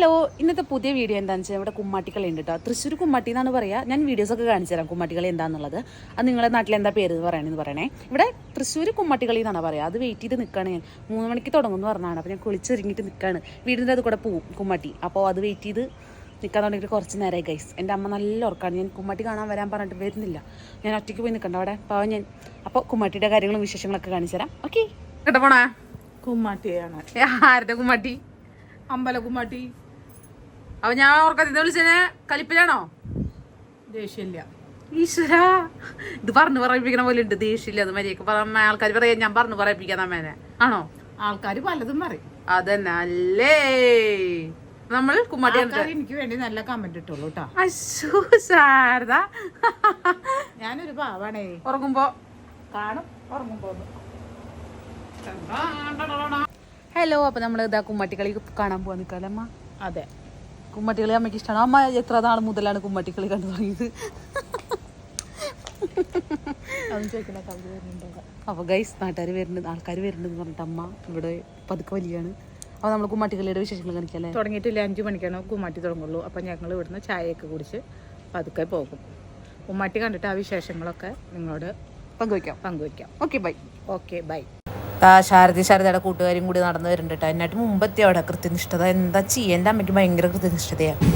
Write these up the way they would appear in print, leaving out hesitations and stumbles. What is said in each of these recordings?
Hello, ഇന്നത്തെ പുതിയ video എന്താണെന്ന് വെച്ചാൽ ഇവിടെ കുമ്മാട്ടിക്കളി ഉണ്ട് കേട്ടോ. തൃശ്ശൂർ കുമ്മാട്ടി എന്നാണ് പറയുക. ഞാൻ വീഡിയോസൊക്കെ കാണിച്ചു തരാം കുമ്മാട്ടിക്കളി എന്താണെന്നുള്ളത്. അത് നിങ്ങളുടെ നാട്ടിൽ എന്താ പേര് പറയണമെന്ന് പറയണേ. ഇവിടെ തൃശ്ശൂർ കുമ്മാട്ടിക്കളി എന്നാണ് പറയുക. അത് വെയിറ്റ് ചെയ്ത് നിൽക്കുകയാണ് ഞാൻ. 3 മണിക്ക് തുടങ്ങുമെന്ന് പറഞ്ഞാണ്. അപ്പോൾ ഞാൻ കുളിച്ചൊരുങ്ങിയിട്ട് നിൽക്കുകയാണ്. വീടിൻ്റെ അത് കൂടെ പോവും കുമ്മാട്ടി. അപ്പോൾ അത് വെയിറ്റ് ചെയ്ത് നിൽക്കാൻ തുടങ്ങിയിട്ട് കുറച്ച് നേരമായി ഗൈസ്. എൻ്റെ അമ്മ നല്ല ഉറക്കാണ്. ഞാൻ കുമ്മാട്ടി കാണാൻ വരാൻ പറഞ്ഞിട്ട് വരുന്നില്ല. ഞാൻ ഒറ്റയ്ക്ക് പോയി നിൽക്കണ്ട അവിടെ പാവം ഞാൻ. അപ്പോൾ കുമ്മാട്ടിയുടെ കാര്യങ്ങളും വിശേഷങ്ങളൊക്കെ കാണിച്ചു തരാം. ഓക്കെ, കേട്ടോ പോണേ. കുമ്മാട്ടിയാണ്. ആരുടെ കുമ്മാട്ടി? അമ്പലക്കുമ്മാട്ടി. അപ്പൊ ഞാൻ ഓർക്കത്തിന്ന് വിളിച്ചേ കലിപ്പിലാണോ? ദേഷ്യമില്ല. ഈശ്വര, ഇത് പറഞ്ഞു പറയിപ്പിക്കണ പോലെ ഉണ്ട്. ദേഷ്യമില്ല, അത് മര്യാദക്ക് പറഞ്ഞ ആൾക്കാർ പറയാ ഞാൻ പറഞ്ഞു പറയിപ്പിക്കാൻ അമ്മേനെ ആണോ? ആൾക്കാർ പലതും പറയും. അതന്നെ അല്ലേ. നമ്മൾ കുമ്മാട്ടി എനിക്ക് വേണ്ടി നല്ല കമന്റ് ഇട്ടുള്ളൂ കേട്ടോ. അശോ ശാരദ, ഞാനൊരു പാവാണേ. ഉറങ്ങുമ്പോ കാണും, ഉറങ്ങുമ്പോ. ഹലോ, അപ്പൊ നമ്മൾ ഇതാ കുമ്മാട്ടിക്കളി കാണാൻ പോവാൻ നിൽക്കാലമ്മ. അതെ, കുമ്മാട്ടിക്കളി അമ്മയ്ക്ക് ഇഷ്ടമാണ്. അമ്മ എത്ര നാൾ മുതലാണ് കുമ്മാട്ടിക്കളി കണ്ടു തുടങ്ങിയത്? അപ്പോൾ ഗൈസ്, നാട്ടുകാർ വരുന്നുണ്ട്, ആൾക്കാർ വരുന്നുണ്ടെന്ന് പറഞ്ഞിട്ട് അമ്മ ഇവിടെ പതുക്കെ വലിയാണ്. അപ്പോൾ നമ്മൾ കുമ്മാട്ടിക്കളിയുടെ വിശേഷങ്ങൾ കാണിക്കല്ലേ. തുടങ്ങിയിട്ടില്ല, 5 മണിക്കാണ് കുമ്മാട്ടി തുടങ്ങുള്ളൂ. അപ്പം ഞങ്ങൾ ഇവിടുന്ന് ചായയൊക്കെ കുടിച്ച് പതുക്കെ പോകും. കുമ്മാട്ടി കണ്ടിട്ട് ആ വിശേഷങ്ങളൊക്കെ നിങ്ങളോട് പങ്കുവയ്ക്കാം. Okay bye. Okay bye. ശാരദയുടെ കൂട്ടുകാരും കൂടി നടന്നു വരുന്നുണ്ട് കേട്ടോ. എന്നിട്ട് മുമ്പത്തെ അവിടെ കൃത്യനിഷ്ഠത എന്താ ചെയ്യുക. എൻ്റെ അമ്മയ്ക്ക് ഭയങ്കര കൃത്യനിഷ്ഠതയാണ്.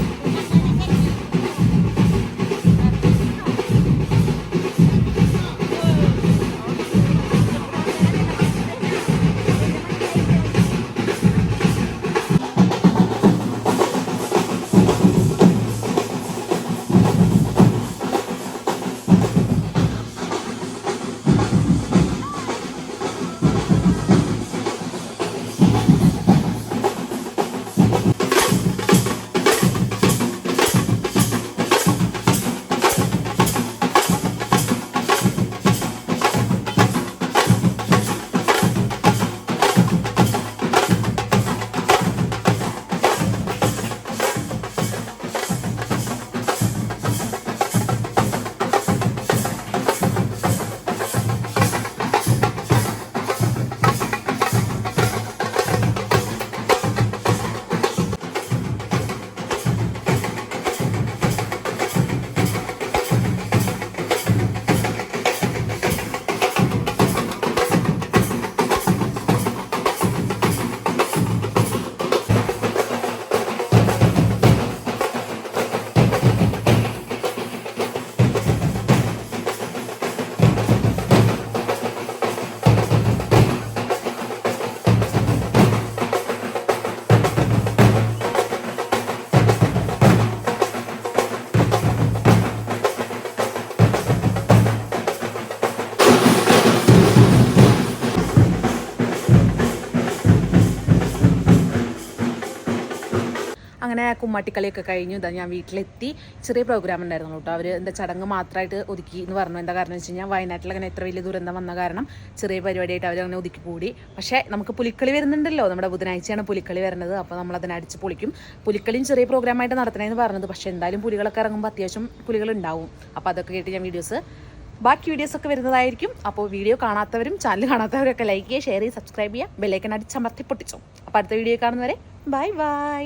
അങ്ങനെ കുമ്മാട്ടിക്കളിയൊക്കെ കഴിഞ്ഞു. ഇതാ ഞാൻ വീട്ടിലെത്തി. ചെറിയ പ്രോഗ്രാം ഉണ്ടായിരുന്നു കേട്ടോ. അവർ എന്താ ചടങ്ങ് മാത്രമായിട്ട് ഒതുക്കി എന്ന് പറഞ്ഞു. എന്താ കാരണം വെച്ച് കഴിഞ്ഞാൽ വയനാട്ടിൽ അങ്ങനെ എത്ര വലിയ ദുരന്തം വന്ന കാരണം ചെറിയ പരിപാടിയായിട്ട് അവരങ്ങനെ ഒതുക്കി കൂടി. പക്ഷേ നമുക്ക് പുലിക്കളി വരുന്നുണ്ടല്ലോ, നമ്മുടെ ബുധനാഴ്ചയാണ് പുലിക്കളി വരുന്നത്. അപ്പോൾ നമ്മൾ അതിനെ അടിച്ച് പൊളിക്കും. പുലിക്കളിയും ചെറിയ പ്രോഗ്രാമായിട്ട് നടത്തണമെന്ന് പറഞ്ഞത്. പക്ഷേ എന്തായാലും പുലികളൊക്കെ ഇറങ്ങുമ്പോൾ അത്യാവശ്യം പുലികളുണ്ടാവും. അപ്പോൾ അതൊക്കെ കേട്ട് ഞാൻ ബാക്കി വീഡിയോസൊക്കെ വരുന്നതായിരിക്കും. അപ്പോൾ വീഡിയോ കാണാത്തവരും ചാനൽ കാണാത്തവരൊക്കെ ലൈക്ക് ചെയ്യുക, ഷെയർ ചെയ്യുക, സബ്സ്ക്രൈബ് ചെയ്യുക, ബെല്ലൈക്കൺ അടിച്ചമർത്തി പൊട്ടിച്ചോ. അപ്പോൾ അടുത്ത വീഡിയോ കാണുന്നവരെ ബൈ ബൈ.